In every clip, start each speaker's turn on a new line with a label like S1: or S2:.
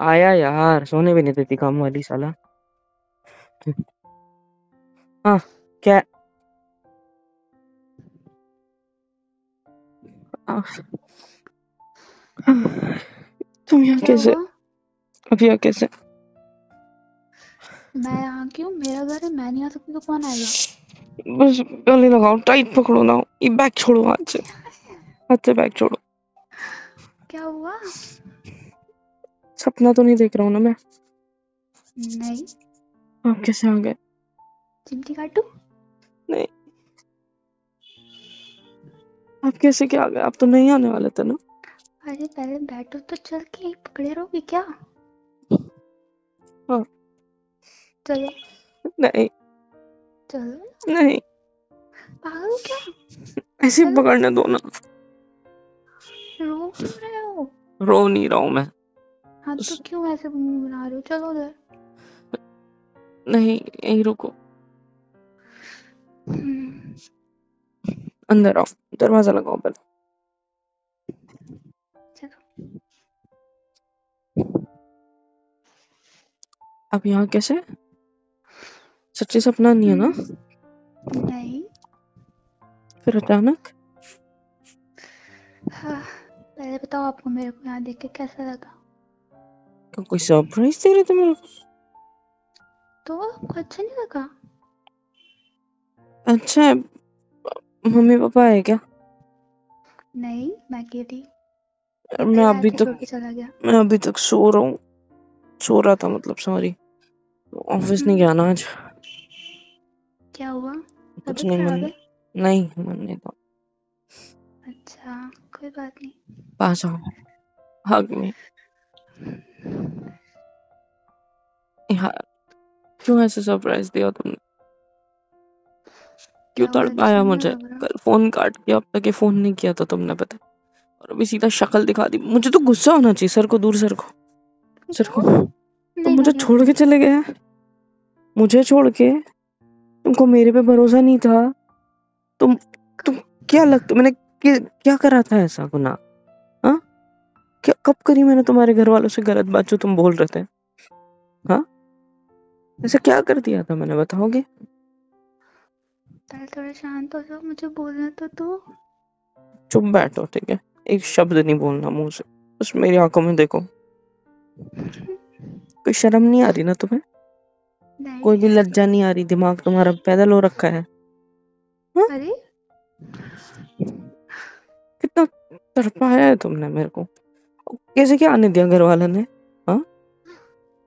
S1: आया यार, सोने भी नहीं देती काम वाली साला। हाँ, क्या? आ, तुम यहाँ
S2: क्या
S1: कैसे?
S2: हुआ?
S1: अब यहाँ कैसे?
S2: मैं यहाँ क्यों? मेरा घर है, मैं नहीं आ सकती तो कौन आएगा?
S1: बस गले लगाओ, टाइट पकड़ो ना। ये बैग छोड़ो हाथ से। हाथ से बैग छोड़ो।
S2: क्या हुआ?
S1: सपना तो नहीं देख रहा हूँ ना मैं?
S2: नहीं।
S1: आप कैसे आ गए?
S2: चिमटी काटू?
S1: नहीं, आप कैसे क्या आ गए? आप तो नहीं आने वाले थे ना?
S2: अरे पहले बैठो तो, चल के यहीं पकड़े रहोगे क्या?
S1: हाँ।
S2: चलो।
S1: नहीं।
S2: चलो।
S1: नहीं,
S2: पागल हो क्या?
S1: ऐसे ही
S2: चलो।
S1: पकड़ने दो ना।
S2: रो क्यों रहे हो?
S1: रो नहीं रहा हूँ मैं।
S2: हाँ तो क्यों ऐसे मुंह बना रहे हो? चलो उधर।
S1: नहीं, यहीं रुको।
S2: हम्म,
S1: अंदर आओ, दरवाजा लगाओ पहले।
S2: चलो।
S1: आप यहाँ कैसे? सच्ची सपना नहीं है ना?
S2: नहीं।
S1: फिर अचानक?
S2: हाँ, पहले बताओ आपको मेरे को यहाँ देख के कैसा लगा?
S1: कोई सरप्राइज दे रहे थे मेरे को?
S2: तो आपको अच्छा नहीं लगा?
S1: अच्छा है। मम्मी पापा है क्या?
S2: नहीं, मैं अकेली। ये
S1: मैं
S2: पहले
S1: अभी
S2: आके छोड़
S1: तक
S2: के चला गया।
S1: मैं अभी तक सो रहा हूँ। सो रहा था मतलब, सॉरी। ऑफिस नहीं गया ना आज।
S2: क्या हुआ?
S1: कुछ
S2: तबीयत
S1: नहीं,
S2: खराब
S1: मन
S2: है?
S1: नहीं, मन नहीं था।
S2: अच्छा, कोई बात नहीं।
S1: पास आओ, हग में। यार, क्यों ऐसे सरप्राइज दिया तुमने? क्यों
S2: क्या हुआ,
S1: तड़पाया
S2: अच्छा नहीं
S1: मुझे?
S2: लगा बुरा?
S1: कल फोन काट के अब तक ये फोन नहीं किया था तुमने, पता? और अभी सीधा शक्ल दिखा दी। मुझे तो गुस्सा होना चाहिए। सर को दूर, सर को, सर को।
S2: क्यों?
S1: तुम
S2: नहीं
S1: मुझे
S2: लगे
S1: छोड़
S2: मुझे।
S1: के चले गए। मुझे छोड़ के। तुमको मेरे पे भरोसा नहीं था? तुम तुम क्या लगता मैंने क्या करा था ऐसा गुनाह? हाँ, क्या कब करी मैंने तुम्हारे घर वालों से गलत बात जो तुम बोल रहे थे? हाँ, ऐसा क्या कर दिया था मैंने, बताओगे?
S2: पहले थोड़ा शांत हो जाओ, मुझे बोलना तो दो।
S1: चुप बैठो, ठीक है? एक शब्द नहीं बोलना मुंह से। बस मेरी आंखों में देखो। कोई शर्म नहीं आ रही ना तुम्हें? कोई
S2: नहीं।
S1: भी लज्जा नहीं आ रही? दिमाग तुम्हारा पैदल हो रखा है? हाँ?
S2: अरे
S1: कितना तड़पाया है तुमने मेरे को। कैसे क्या आने दिया घर वाले ने? हाँ?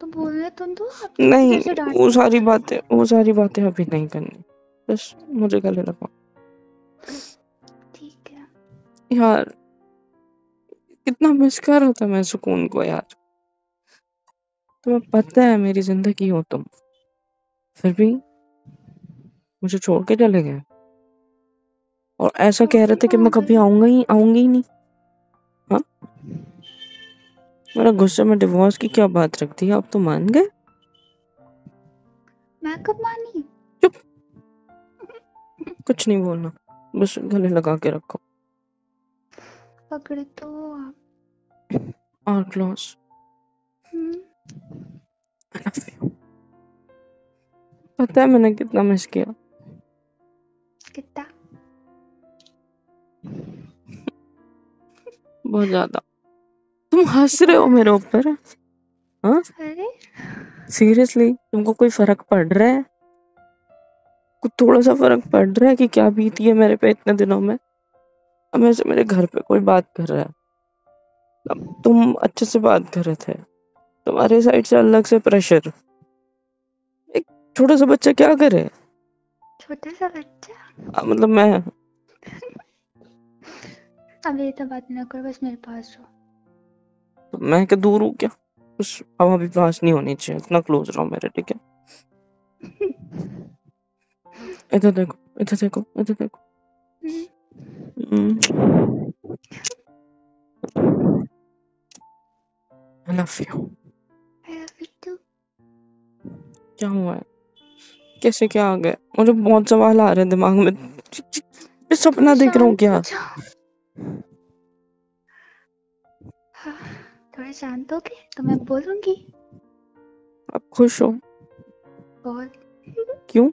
S2: तो बोलने तो दो, आप मुझे
S1: नहीं,
S2: कैसे डांट रहे हो?
S1: वो सारी बातें अभी नहीं करनी। बस मुझे गले लगाओ।
S2: ठीक है।
S1: यार, कितना मिस कर रहा था मैं सुकून को यार। तुम्हें पता है मेरी जिंदगी हो तुम, फिर भी मुझे छोड़ के चले गए। और ऐसा कह रहे
S2: छोड़ने
S1: थे कि
S2: कहाँ
S1: मैं कभी
S2: गई?
S1: आऊंगी ही नहीं। हाँ, मेरा गुस्से में डिवोर्स की क्या बात रख दी? आप तो मान गए।
S2: मैं कब मानी?
S1: चुप, कुछ नहीं बोलना। बस गले लगा के रखो।
S2: पकड़े तो आप।
S1: और क्लोज।
S2: हम्म,
S1: पता है मैंने कितना मिस किया?
S2: कितना?
S1: बहुत ज्यादा। तुम हंस रहे
S2: कितना
S1: हो मेरे
S2: ज्यादा?
S1: ऊपर? हाँ,
S2: अरे
S1: सीरियसली तुमको कोई फर्क पड़ रहा है? कुछ थोड़ा सा फर्क पड़ रहा है कि क्या बीती है मेरे पे इतने दिनों में? अब ऐसे मेरे घर पे कोई बात कर रहा है। अब तुम अच्छे से बात कर रहे थे, तुम्हारे साइड से अलग से प्रेशर। एक छोटा सा बच्चा क्या करे?
S2: छोटा सा बच्चा?
S1: मतलब मैं।
S2: अब ये तो बात ना करो, बस मेरे पास रहो।
S1: तो मैं क्या दूर हूँ क्या? बस हवा भी पास नहीं होनी चाहिए, इतना क्लोज रहो मेरे, ठीक है? इधर देखो, इधर देखो, इधर देखो।
S2: Hmm,
S1: I love you.
S2: I love you too.
S1: क्या हुआ है? कैसे क्या आ गए? मुझे बहुत सवाल आ रहे हैं दिमाग में। मैं
S2: थोड़ा
S1: सपना देख रहा हूँ
S2: शांत हो
S1: क्या?
S2: जाओ। हाँ, थोड़ा शांत हो के तो मैं बोलूंगी।
S1: आप खुश हो?
S2: बहुत।
S1: क्यों?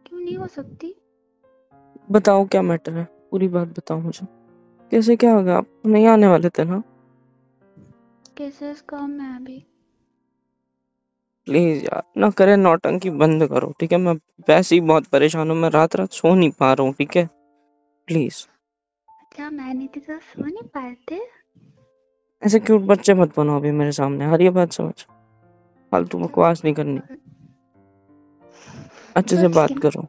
S2: क्यों नहीं हो सकती?
S1: बताओ क्या मैटर है, पूरी बात बताओ मुझे। कैसे क्या हो गया? आप नहीं आने वाले थे ना?
S2: केसेस कम है अभी।
S1: प्लीज यार ना करे, नौटंकी बंद करो ठीक है? मैं वैसे ही बहुत परेशान हूँ, मैं रात रात सो नहीं पा रहा हूँ, ठीक है? प्लीज।
S2: क्या मैं नहीं थी तो सो नहीं पाए थे?
S1: ऐसे क्यूट बच्चे मत बनो अभी मेरे सामने, हर ये बात समझ। फालतू बकवास नहीं करनी, अच्छे
S2: तो
S1: से
S2: ठीक
S1: बात
S2: है।
S1: करो।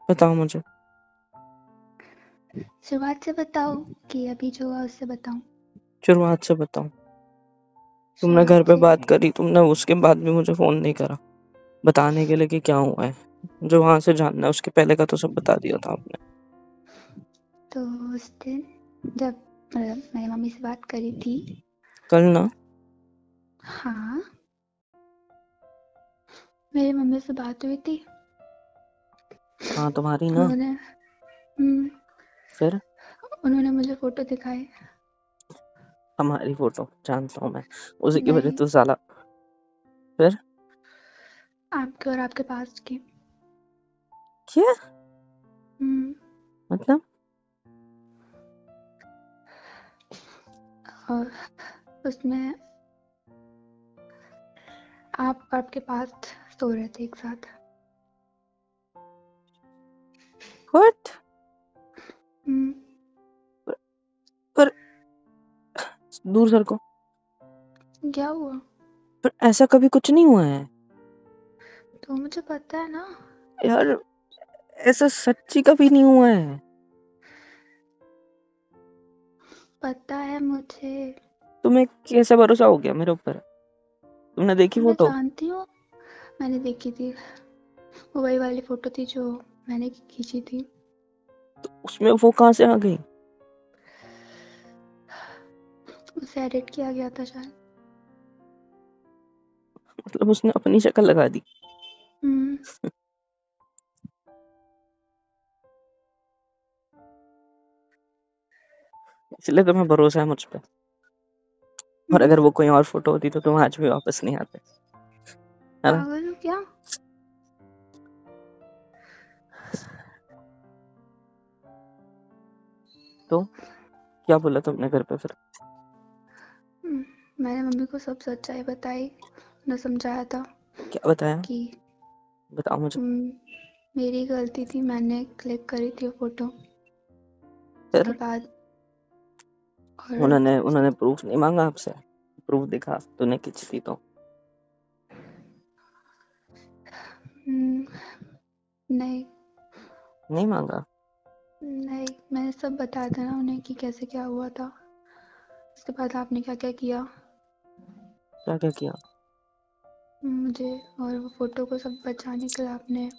S1: बताओ मुझे।
S2: शुरुआत से बताओ कि अभी जो हुआ उससे बताऊं?
S1: शुरुआत से बताओ। तुमने घर
S2: शुरुआत
S1: पे
S2: से।
S1: बात करी, तुमने उसके बाद भी मुझे फोन नहीं करा बताने के लिए कि क्या हुआ है। जो वहां से जानना है उसके पहले का तो सब बता दिया था आपने।
S2: तो उस दिन जब मेरी मम्मी से बात करी थी।
S1: कल ना?
S2: हाँ, मेरी मम्मी से बात हुई थी।
S1: हाँ तुम्हारी ना।
S2: उन्होंने हम्म,
S1: फिर?
S2: उन्होंने मुझे फोटो दिखाए।
S1: हमारी फोटो जानता हूँ मैं, उसी की वजह
S2: नहीं,
S1: तो साला। फिर?
S2: आपके और आपके पास की।
S1: क्या
S2: हम्म,
S1: मतलब?
S2: और उसमें आप और आपके पास सो रहे थे एक साथ।
S1: व्हाट?
S2: हम्म,
S1: पर दूर सर को।
S2: क्या हुआ?
S1: पर ऐसा कभी कुछ नहीं हुआ है
S2: तो मुझे पता है ना।
S1: यार, ऐसा सच्ची कभी नहीं हुआ है।
S2: पता है मुझे।
S1: तुम्हें कैसे भरोसा हो गया मेरे ऊपर? तुमने देखी
S2: मैं
S1: फोटो?
S2: जानती हूँ। मैंने देखी थी। वो वही वाली फोटो थी जो मैंने खींची थी।
S1: उसमें वो कहाँ से आ गई?
S2: उसे एडिट किया गया था शायद।
S1: मतलब उसने अपनी शक्ल लगा दी?
S2: हम्म,
S1: इसलिए तुम्हें भरोसा है मुझ पे। और
S2: हम्म,
S1: अगर वो कोई और फोटो होती तो तुम आज भी वापस नहीं आते, है ना?
S2: पागल हो क्या?
S1: तो क्या बोला तुमने घर पे फिर?
S2: मैंने मम्मी को सब सच्चाई बताई। उन्हें समझाया था
S1: क्या बताया?
S2: कि
S1: बताओ मुझे।
S2: मेरी गलती थी, मैंने क्लिक करी थी वो फोटो। उसके
S1: फिर
S2: बाद और
S1: उन्होंने उन्होंने प्रूफ नहीं मांगा आपसे? प्रूफ दिखा तूने खींची थी तो।
S2: नहीं,
S1: नहीं मांगा?
S2: नहीं, मैंने सब बताया था ना उन्हें कि कैसे क्या हुआ था। उसके बाद आपने क्या क्या किया
S1: क्या क्या किया?
S2: मुझे, और वो फोटो को सब बचाने के लिए आपने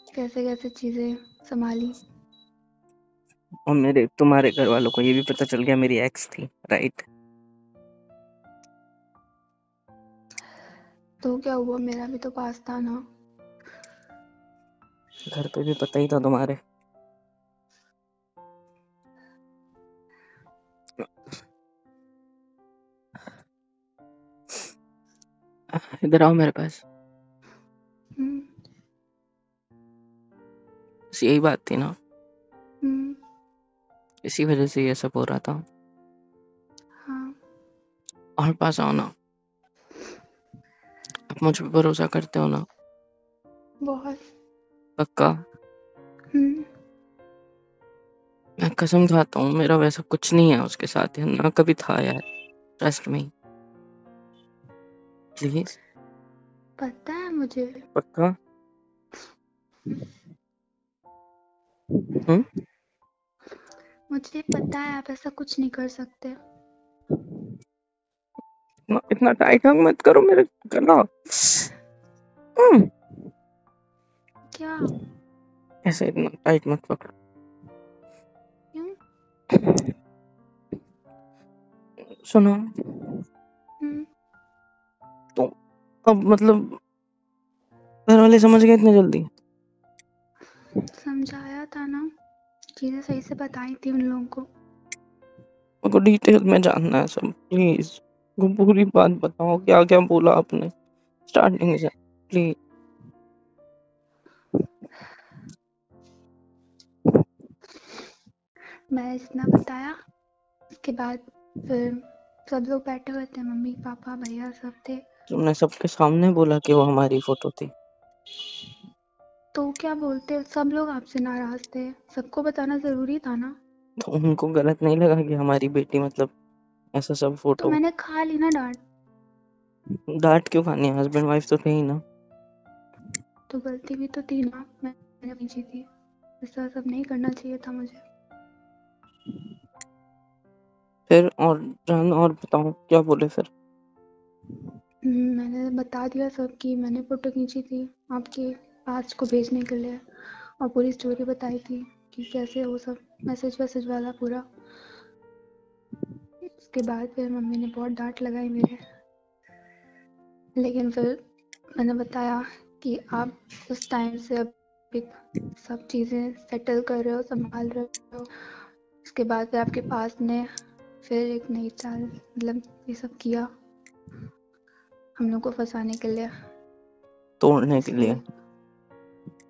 S2: कैसे कैसे चीजें संभाली।
S1: और मेरे तुम्हारे घर वालों को ये भी पता चल गया मेरी एक्स थी, राइट?
S2: तो क्या हुआ, मेरा भी तो पास था ना।
S1: घर पे भी पता ही था तुम्हारे। इधर आओ मेरे पास।
S2: हम्म,
S1: बस यही बात थी ना?
S2: हम्म,
S1: इसी वजह से ये सब हो रहा था।
S2: हाँ,
S1: और पास आओ ना। आप मुझ पे भरोसा करते हो ना?
S2: बहुत।
S1: पक्का?
S2: हम्म,
S1: मैं कसम खाता हूँ मेरा वैसा कुछ नहीं है उसके साथ, या ना कभी था यार। Trust me, please.
S2: पता है मुझे।
S1: पक्का? हम्म?
S2: मुझे पता है आप ऐसा कुछ नहीं कर सकते।
S1: इतना टाइट हग मत करो मेरे गला। हम्म,
S2: क्या?
S1: ऐसे इतना टाइट मत पकड़ो।
S2: क्यों?
S1: सुनो,
S2: हम्म,
S1: तो अब मतलब घर वाले समझ गए इतने जल्दी?
S2: समझाया था ना। चीज़ें सही से बताई थी उन लोगों को।
S1: मेरे को डिटेल में जानना है सब, प्लीज। पूरी बात बताओ, क्या क्या बोला आपने स्टार्टिंग से, प्लीज।
S2: मैंने जितना बताया, उसके बाद फिर सब लोग बैठे हुए थे, मम्मी पापा भैया सब थे।
S1: तुमने सबके सामने बोला कि वो हमारी फोटो थी?
S2: तो क्या बोलते, सब लोग आपसे नाराज थे, सबको बताना जरूरी था ना।
S1: तो उनको गलत नहीं लगा कि हमारी बेटी मतलब ऐसा सब
S2: तो
S1: फोटो?
S2: मैंने खा ली ना डांट।
S1: डांट क्यों खानी है, हस्बैंड वाइफ तो थे ही ना।
S2: तो गलती भी तो थी ना, मैंने पूछी थी, ऐसा सब नहीं करना चाहिए था मुझे।
S1: फिर और जान, और बताओ क्या बोले फिर?
S2: मैंने बता दिया सब कि मैंने फ़ोटो खींची थी आपके पास को भेजने के लिए, और पूरी स्टोरी बताई थी कि कैसे वो सब मैसेज वैसेज वाला पूरा। उसके बाद फिर मम्मी ने बहुत डांट लगाई मेरे, लेकिन फिर मैंने बताया कि आप उस टाइम से अब सब चीज़ें सेटल कर रहे हो, संभाल रहे हो। उसके बाद फिर आपके पास ने फिर एक नई चाल मतलब ये सब किया हम लोग को फंसाने के लिए,
S1: तोड़ने के लिए?
S2: इसलिए।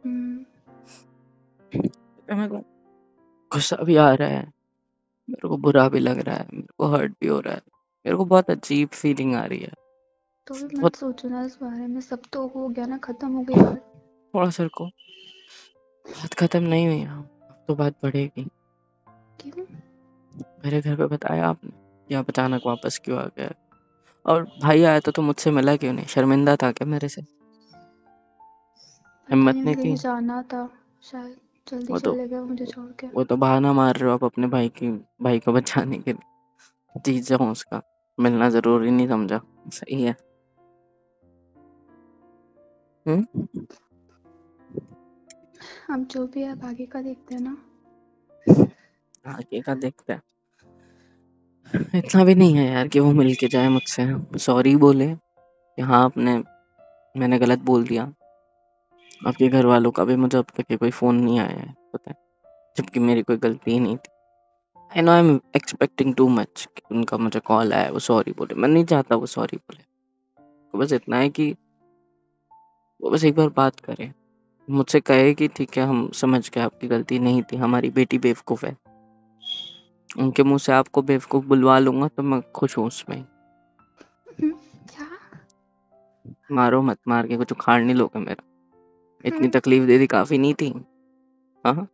S2: हम्म,
S1: मेरे को गुस्सा भी आ रहा है, मेरे को बुरा भी लग रहा है, मेरे को हर्ट भी हो रहा है, मेरे को बहुत अजीब फीलिंग आ रही है।
S2: तो भी
S1: बहुत।
S2: मत सोचो ना इस बारे में, सब तो हो गया ना, खत्म हो गई बात।
S1: थोड़ा सर को बात खत्म नहीं हुई, अब तो बात बढ़ेगी।
S2: क्यों?
S1: मेरे घर पे बताया आपने कि आप अचानक वापस क्यों आ गए? और भाई आया तो मुझसे मिला क्यों नहीं? शर्मिंदा था क्या मेरे से?
S2: पता
S1: हिम्मत
S2: नहीं,
S1: नहीं
S2: मुझे
S1: थी?
S2: भी जाना था, शायद जल्दी
S1: वो तो
S2: चले गए मुझे छोड़ के।
S1: वो तो बहाना मार रहे हो आप अपने भाई को बचाने के लिए। जीत जाऊं उसका, मिलना जरूरी नहीं समझा? सही है। हम्म।
S2: अब जो भी है, अब आगे का देखते हैं ना।
S1: आगे का देखते हैं। इतना भी नहीं है यार कि वो मिल के जाए मुझसे, सॉरी बोले कि हाँ आपने मैंने गलत बोल दिया। आपके घर वालों का भी मुझे अब तक कोई फोन नहीं आया है, पता है, जबकि मेरी कोई गलती ही नहीं थी। I know I am expecting too much कि उनका मुझे कॉल आया, वो सॉरी बोले। मैं नहीं चाहता वो सॉरी बोले, तो बस इतना है कि वो बस एक बार बात करे, मुझसे कहे कि ठीक है हम समझ गए आपकी गलती नहीं थी, हमारी बेटी बेवकूफ़ है। उनके मुंह से आपको बेवकूफ़ बुलवा लूंगा तो मैं खुश हूँ उसमें।
S2: क्या?
S1: मारो मत, मार के कुछ उखाड़ नहीं लोगे मेरा। इतनी
S2: हम्म,
S1: तकलीफ दे दी काफ़ी नहीं थी? हाँ।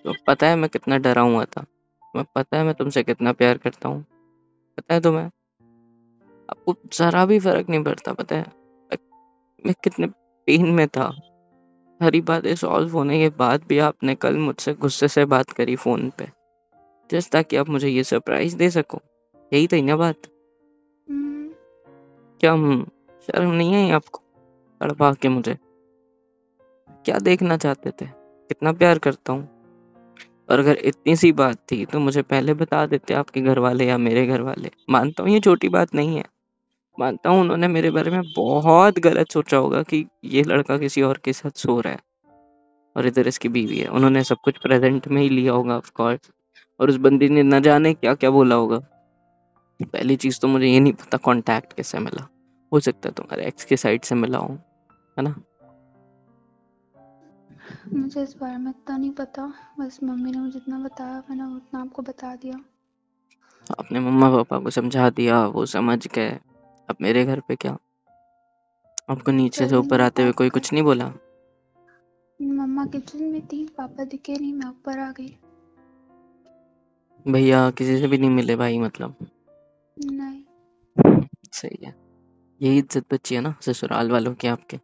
S1: तो पता है मैं कितना डरा हुआ था, मैं पता है मैं तुमसे कितना प्यार करता हूँ, पता है तुम्हें? आपको ज़रा भी फ़र्क नहीं पड़ता, पता है मैं कितने पेन में था। सारी बातें सॉल्व होने के बाद भी आपने कल मुझसे गुस्से से बात करी फ़ोन पे, जस्ट ताकि आप मुझे ये सरप्राइज़ दे सको। यही थी ना बात?
S2: हम्म,
S1: क्या शर्म नहीं आई आपको तड़पा के मुझे? क्या देखना चाहते थे? कितना प्यार करता हूँ। और अगर इतनी सी बात थी तो मुझे पहले बता देते आपके घर वाले या मेरे घर वाले। मानता हूँ ये छोटी बात नहीं है, मानता हूँ उन्होंने मेरे बारे में बहुत गलत सोचा होगा कि ये लड़का किसी और के साथ सो रहा है और इधर इसकी बीवी है। उन्होंने सब कुछ प्रेजेंट में ही लिया होगा ऑफ कोर्स, और उस बंदी ने न जाने क्या क्या बोला होगा। पहली चीज तो मुझे ये नहीं पता कांटेक्ट कैसे मिला, हो सकता है तुम्हारे एक्स के साइड से मिला हूँ, है ना?
S2: मुझे इस बारे में इतना नहीं पता, बस मम्मी ने मुझे जितना बताया मैंने उतना आपको बता दिया।
S1: अपने मम्मा पापा को समझा दिया, वो समझ गए। अब मेरे घर पे क्या? आपको नीचे से
S2: चल
S1: ऊपर
S2: देंगे
S1: आते हुए
S2: बात
S1: कोई
S2: कर।
S1: कुछ नहीं बोला?
S2: मम्मा किचन में थी, पापा दिखे नहीं, मैं ऊपर आ गई।
S1: भैया किसी से भी नहीं मिले भाई मतलब?
S2: नहीं।
S1: सही है। यही इज्जत बची है ना ससुराल वालों की आपके।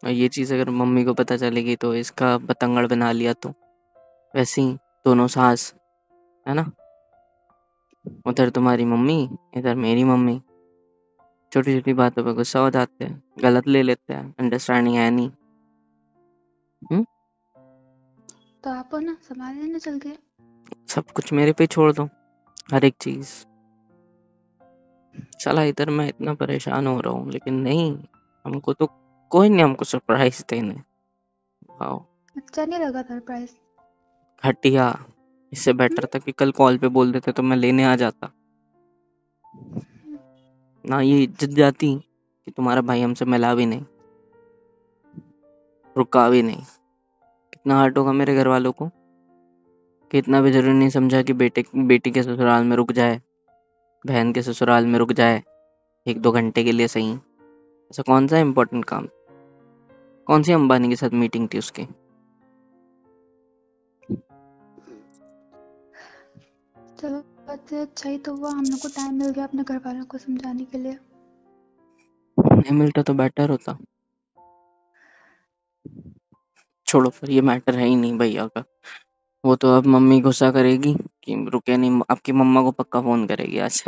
S1: और ये चीज अगर मम्मी को पता चलेगी तो इसका बतंगड़ बना लिया तो वैसे ही दोनों सास, है ना? उधर तुम्हारी मम्मी, इधर मेरी मम्मी। छोटी छोटी बातों पे गुस्सा हो जाते हैं, गलत ले लेते हैं, अंडरस्टैंडिंग है नहीं। हम्म।
S2: तो आप हो ना, संभाल लेना चल के।
S1: सब कुछ मेरे पे छोड़ दो, हर एक चीज। चला इधर मैं इतना परेशान हो रहा हूँ, लेकिन नहीं, हमको तो कोई नहीं हमको सरप्राइज देने। वाओ।
S2: अच्छा नहीं लगा सरप्राइज?
S1: घटिया। इससे बेटर था कि कल कॉल पे बोल देते तो मैं लेने आ जाता। ना ये इज्जत जाती कि तुम्हारा भाई हमसे मिला भी नहीं, रुका भी नहीं। कितना हर्ट होगा मेरे घर वालों को कि इतना भी जरूरी नहीं समझा कि बेटी के ससुराल में रुक जाए, बहन के ससुराल में रुक जाए 1-2 घंटे के लिए सही। ऐसा कौन सा इम्पोर्टेंट काम, कौन सी अंबानी के साथ मीटिंग थी उसकी?
S2: चलो अच्छा अच्छा ही तो हुआ, हम लोग को टाइम मिल गया अपने घर वालों को समझाने के लिए।
S1: नहीं मिलता तो बेटर होता। छोड़ो फिर, ये मैटर है ही नहीं भैया का। वो तो अब मम्मी गुस्सा करेगी कि रुके नहीं, आपकी मम्मा को पक्का फोन करेगी आज।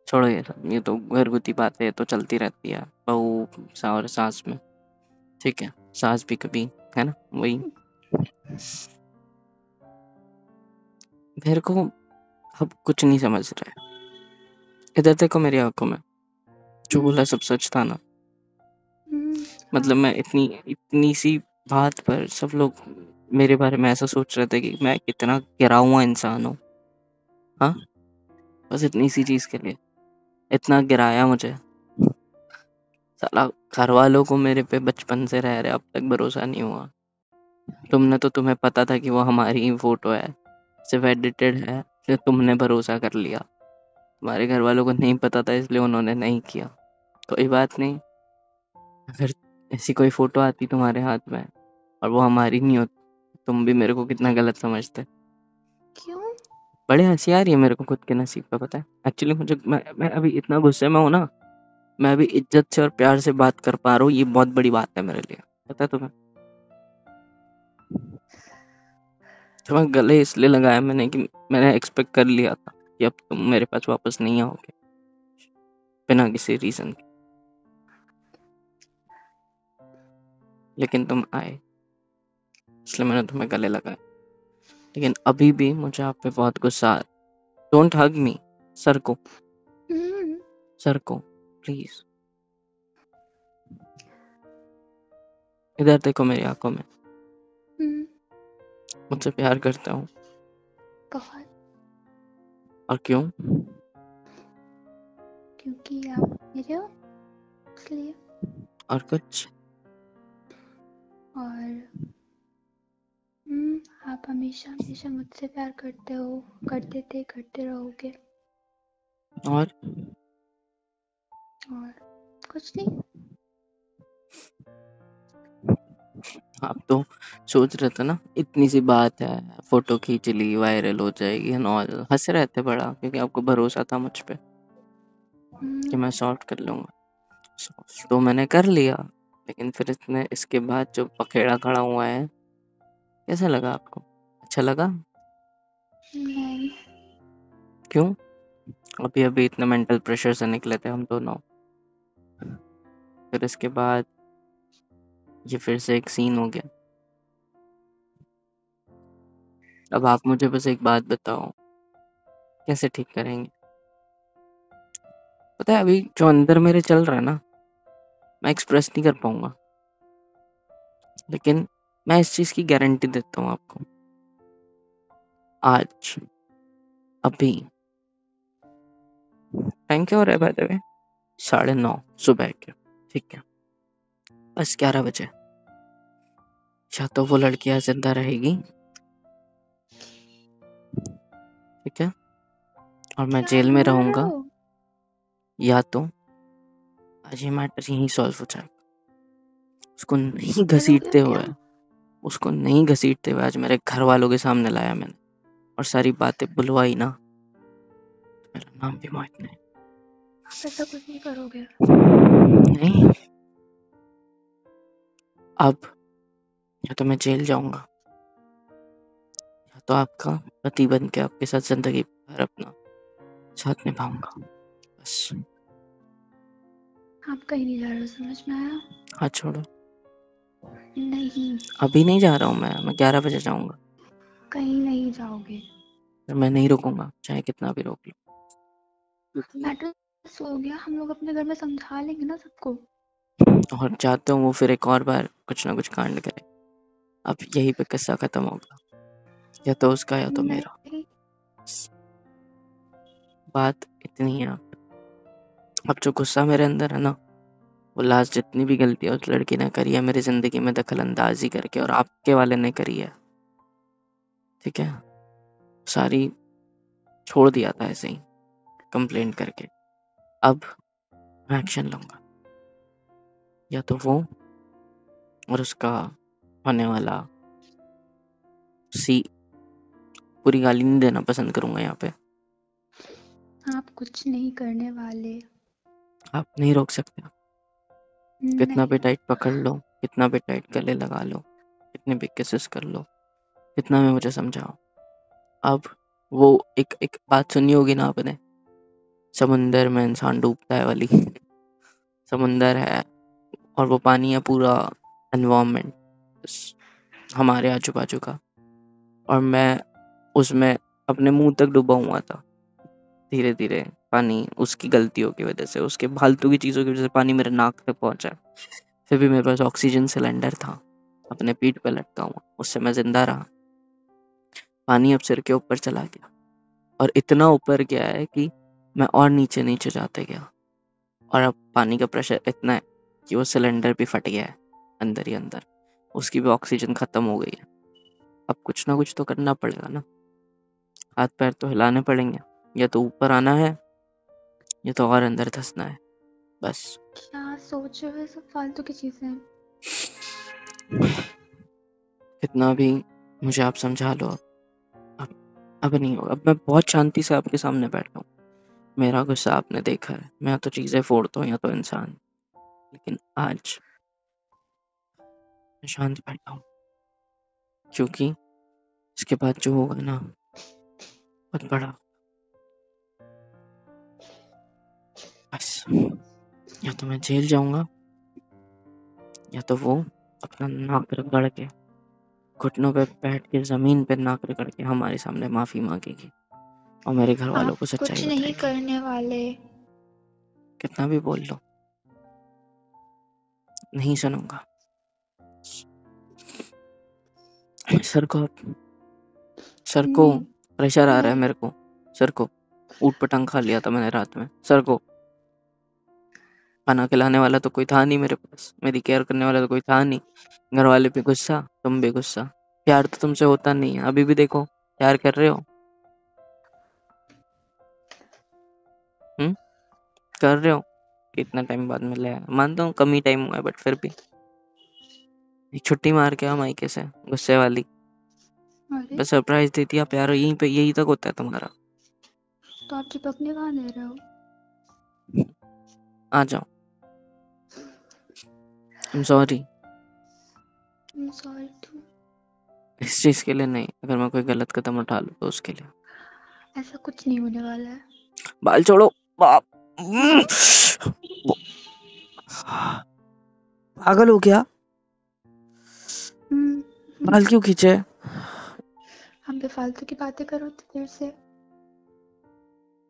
S1: छोड़ो ये सब, ये तो घरगुती बातें तो चलती रहती है बहू और सास में। ठीक है, सास भी कभी, है ना, वही। मेरे को अब कुछ नहीं समझ रहा है। इधर देखो मेरी आंखों में, जो बोला सब सच था ना। मतलब
S2: हाँ।
S1: मैं इतनी इतनी सी बात पर सब लोग मेरे बारे में ऐसा सोच रहे थे कि मैं कितना गिरा हुआ इंसान हूँ। हाँ, बस इतनी सी चीज के लिए इतना गिराया मुझे। साला घर वालों को मेरे पे बचपन से रह रहे अब तक भरोसा नहीं हुआ। तुम्हें पता था कि वो हमारी ही फोटो है, सिर्फ एडिटेड है, फिर तुमने भरोसा कर लिया। तुम्हारे घर वालों को नहीं पता था इसलिए उन्होंने नहीं किया। कोई बात नहीं, अगर ऐसी कोई फोटो आती तुम्हारे हाथ में और वो हमारी नहीं होती, तुम भी मेरे को कितना गलत समझते।
S2: क्यों?
S1: बड़े हंसी आ रही है मेरे को खुद के नसीब पे, पता है। एक्चुअली मुझे मैं अभी इतना गुस्से में हूँ ना, मैं अभी इज्जत से और प्यार से बात कर पा रहा हूँ, ये बहुत बड़ी बात है मेरे लिए, पता है तुम्हें। तुम्हें गले इसलिए लगाया मैंने कि मैंने एक्सपेक्ट कर लिया था कि अब तुम मेरे पास वापस नहीं आओगे बिना किसी रीजन के, लेकिन तुम आए, इसलिए मैंने तुम्हें गले लगाया। लेकिन अभी भी मुझे आप पे बहुत गुस्सा आ रहा। डोंट हग मी, सर को, सर को प्लीज। इधर देखो मेरी आंखों में, मुझसे प्यार करता हूँ।
S2: बहुत।
S1: और क्यों?
S2: क्योंकि आप मेरे हो इसलिए।
S1: और कुछ?
S2: और आप हमेशा हमेशा मुझसे प्यार करते हो, करते थे, करते रहोगे।
S1: और
S2: कुछ नहीं।
S1: आप तो सोच रहे थे ना इतनी सी बात है, फोटो खींच ली वायरल हो जाएगी एंड ऑल, हंस रहे थे बड़ा क्योंकि आपको भरोसा था मुझ पे कि मैं सॉर्ट कर लूंगा। तो मैंने कर लिया, लेकिन फिर इसके बाद जो पखेड़ा खड़ा हुआ है, कैसा लगा आपको? अच्छा लगा?
S2: नहीं।
S1: क्यों? अभी अभी इतने मेंटल प्रेशर से निकले थे हम दोनों, फिर इसके बाद ये फिर से एक सीन हो गया। अब आप मुझे बस एक बात बताओ, कैसे ठीक करेंगे? पता है अभी जो अंदर मेरे चल रहा है ना, मैं एक्सप्रेस नहीं कर पाऊंगा, लेकिन मैं इस चीज की गारंटी देता हूँ आपको। आज, अभी, टाइम क्या हो रहा है बाय द वे? 9:30 सुबह के, ठीक है। बस 11 बजे या तो वो लड़कियां जिंदा रहेगी, ठीक है, और मैं
S2: क्या
S1: जेल में
S2: बोल रहे
S1: रहूंगा,
S2: हो?
S1: या तो आज ये मैटर यहीं सॉल्व हो जाएगा।
S2: पागल हो गए हो क्या?
S1: उसको नहीं घसीटते हुए आज मेरे घर वालों के सामने लाया मैंने, और सारी बातें बुलवाई ना, तो मेरा नाम भी मोहित नहीं।
S2: आप ऐसा कुछ नहीं करोगे।
S1: नहीं, अब या तो मैं जेल जाऊंगा, या तो आपका पति बन के आपके साथ जिंदगी भर अपना साथ निभाऊंगा, बस।
S2: आप कहीं नहीं जा रहे हो, समझ में आया?
S1: हाथ छोड़ो।
S2: नहीं,
S1: अभी नहीं जा रहा हूँ मैं 11 बजे जाऊंगा।
S2: कहीं नहीं जाओगे।
S1: फिर मैं नहीं रुकूंगा चाहे कितना भी रोक लो, क्योंकि
S2: मैटर हो गया, हम लोग अपने घर में समझा लेंगे ना सबको।
S1: और चाहते हूँ वो फिर एक और बार कुछ ना कुछ कांड करे। अब यही पे किस्सा खत्म होगा, या तो उसका या तो मेरा।
S2: नहीं,
S1: बात इतनी है। अब जो गुस्सा मेरे अंदर है ना, वो लास्ट जितनी भी गलतियां उस लड़की ने करी है मेरी जिंदगी में दखल अंदाजी करके, और आपके वाले ने करी है, ठीक है, सारी छोड़ दिया था ऐसे ही कंप्लेंट करके। अब मैं एक्शन लूंगा, या तो वो और उसका होने वाला सी। पूरी गाली नहीं देना पसंद करूंगा यहाँ पे।
S2: आप कुछ नहीं करने वाले।
S1: आप नहीं रोक सकते। कितना भी
S2: नहीं,
S1: टाइट पकड़ लो, कितना भी टाइट गले लगा लो, कितने भी किसेस कर लो, कितना भी मुझे समझाओ, अब वो एक एक बात सुनी होगी ना आपने, समुंदर में इंसान डूबता है वाली। समुंदर है और वो पानी है, पूरा एनवायरनमेंट हमारे आजू बाजू का, और मैं उसमें अपने मुंह तक डूबा हुआ था। धीरे धीरे पानी उसकी गलतियों की वजह से, उसके फालतू की चीजों की वजह से पानी मेरे नाक तक पहुंचा। फिर भी मेरे पास ऑक्सीजन सिलेंडर था, अपने पीठ पे लटका हुआ, उससे मैं जिंदा रहा। पानी अब सिर के ऊपर चला गया, और इतना ऊपर गया है कि मैं और नीचे नीचे जाते गया, और अब पानी का प्रेशर इतना है कि वो सिलेंडर भी फट गया है अंदर ही अंदर, उसकी भी ऑक्सीजन खत्म हो गई है। अब कुछ ना कुछ तो करना पड़ेगा ना, हाथ पैर तो हिलाने पड़ेंगे, या तो ऊपर आना है या तो और अंदर धंसना है, बस।
S2: क्या सोच रहे हो? सब फालतू की चीजें।
S1: कितना भी मुझे आप समझा लो, अब अब नहीं होगा। अब मैं बहुत शांति से आपके सामने बैठा हूँ, मेरा गुस्सा आपने देखा है, मैं या तो चीजें फोड़ता हूँ या तो इंसान, लेकिन आज मैं शांत बैठा हूँ, क्योंकि इसके बाद जो होगा ना बहुत बड़ा। बस, या तो मैं जेल जाऊंगा, या तो वो अपना नाक रगड़ के, घुटनों पे बैठ के, जमीन पे नाक रगड़ के हमारे सामने माफी मांगेगी, और मेरे घर वालों
S2: आप
S1: को सच्चाई
S2: कुछ नहीं
S1: बताएगी।
S2: करने वाले।
S1: कितना भी बोल लो, नहीं सुनूंगा। सर को सर को
S2: नहीं,
S1: प्रेशर आ रहा है
S2: नहीं,
S1: मेरे को। सर को ऊट पटांग खा लिया था मैंने रात में। सर को खाना खिलाने वाला तो कोई था नहीं मेरे पास, मेरी केयर करने वाला तो कोई था नहीं। घर वाले पे गुस्सा, तुम भी गुस्सा। प्यार तो तुमसे होता नहीं है, अभी भी देखो प्यार कर रहे हो। कर रहे हो। कितना टाइम बाद मिले हैं, मानता हूँ कम ही टाइम हुआ है, बट फिर भी एक छुट्टी मार के आओ मायके से, गुस्से वाली।
S2: अरे
S1: बस सरप्राइज दे दिया, प्यार यहीं पे, यही तक होता है तुम्हारा।
S2: तो आप चिपकने कहाँ दे रहे हो?
S1: आ जाओ। I am sorry.
S2: Sorry too.
S1: इस चीज के लिए नहीं, अगर मैं कोई गलत कदम उठा लूँ तो उसके लिए।
S2: ऐसा कुछ नहीं होने वाला है।
S1: बाल छोड़ो बाप। पागल हो क्या? बाल क्यों खींचे?
S2: हम बेफालतू की बातें करो तो देर से।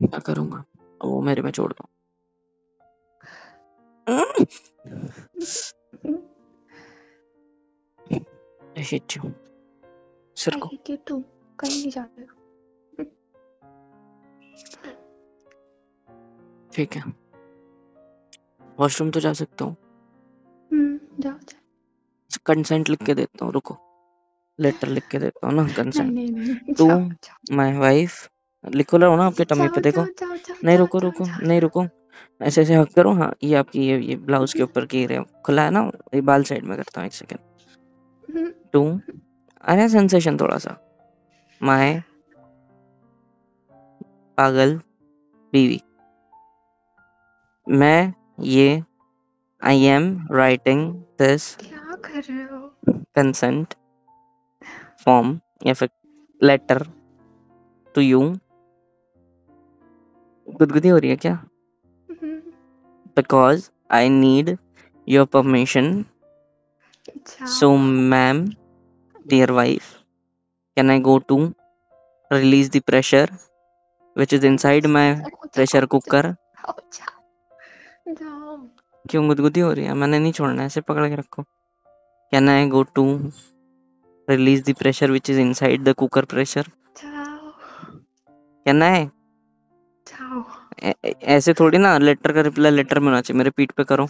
S1: क्या करूंगा, वो मेरे में छोड़ दो। I hate you। Sir
S2: I
S1: को
S2: हेट यू टू। कहीं नहीं जा रहे हो।
S1: ठीक है, वॉशरूम तो जा सकता हूँ।
S2: जाओ जाओ।
S1: कंसेंट लिख के देता हूँ, रुको, लेटर लिख के देता हूँ ना,
S2: नहीं
S1: कंसेंट
S2: नहीं नहीं,
S1: टू
S2: जाओ जाओ
S1: माय वाइफ। लिखो लो ना आपके टमी
S2: जाओ
S1: पे, देखो।
S2: जाओ जाओ जाओ
S1: नहीं
S2: जाओ
S1: रुको
S2: जाओ
S1: रुको,
S2: जाओ
S1: नहीं रुको, ऐसे ऐसे हक करो। हाँ, ये आपकी ये ब्लाउज के ऊपर की रहे खुला है ना, ये बाल साइड में करता हूँ, एक सेकंड।
S2: हम्म,
S1: टू, अरे सेंसेशन थोड़ा सा। माय पागल बीवी। मैं ये आई एम राइटिंग दिस
S2: क्या कर रहे हो?
S1: कंसेंट फॉर्म या फिर लेटर टू यू। गुदगुदी हो रही है क्या?
S2: Hmm,
S1: because I need your permission.
S2: जाओ।
S1: So ma'am, dear wife, can I go to release the pressure which is inside my
S2: जाओ
S1: pressure
S2: जाओ
S1: cooker।
S2: जाओ जाओ जाओ।
S1: क्यों गुदगुदी हो रही है? मैंने नहीं छोड़ना है, ऐसे पकड़ के रखो। Can I go to Release the pressure which is inside the cooker pressure.
S2: जाओ
S1: कहना है
S2: जाओ।
S1: ऐसे थोड़ी ना, लेटर का रिप्लाई लेटर में होना चाहिए, मेरे पीठ पे करो।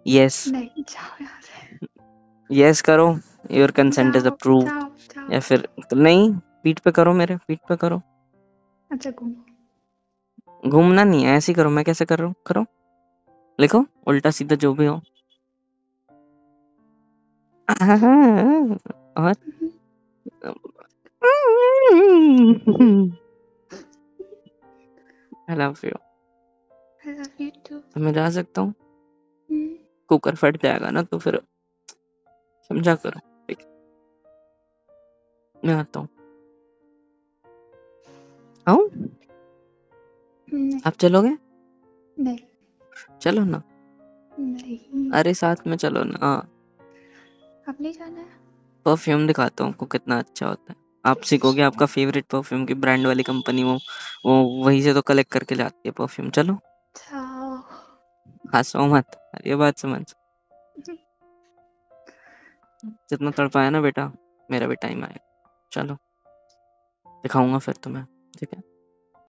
S1: यस
S2: नहीं जाओ यहाँ से।
S1: यस करो, योर कंसेंट इज
S2: जाओ
S1: अप्रूव्ड।
S2: जाओ जाओ।
S1: या फिर नहीं, पीठ पे करो, मेरे पीठ पे करो।
S2: अच्छा घूमो।
S1: घूमना नहीं है, ऐसे ही करो। मैं कैसे कर रहा हूँ, करो, लिखो उल्टा सीधा जो भी हो। और आई love you.
S2: I love you too.
S1: तो मैं जा सकता हूँ?
S2: हम्म,
S1: कुकर फट जाएगा ना, तो फिर समझा करो। ठीक है, मैं आता हूँ। आऊँ?
S2: नहीं
S1: आप चलोगे?
S2: नहीं
S1: चलो ना।
S2: नहीं।
S1: अरे साथ में चलो ना।
S2: अब नहीं जाना है।
S1: परफ्यूम दिखाता हूँ आपको कितना अच्छा होता है। आप सीखोगे, आपका फेवरेट परफ्यूम की ब्रांड वाली कंपनी, वो वहीं से तो कलेक्ट करके लाती है परफ्यूम। चलो,
S2: जाओ।
S1: हंसो मत, ये बात समझ। जितना तड़पाया ना बेटा, मेरा भी टाइम आएगा। चलो, दिखाऊंगा फिर तुम्हें, ठीक है?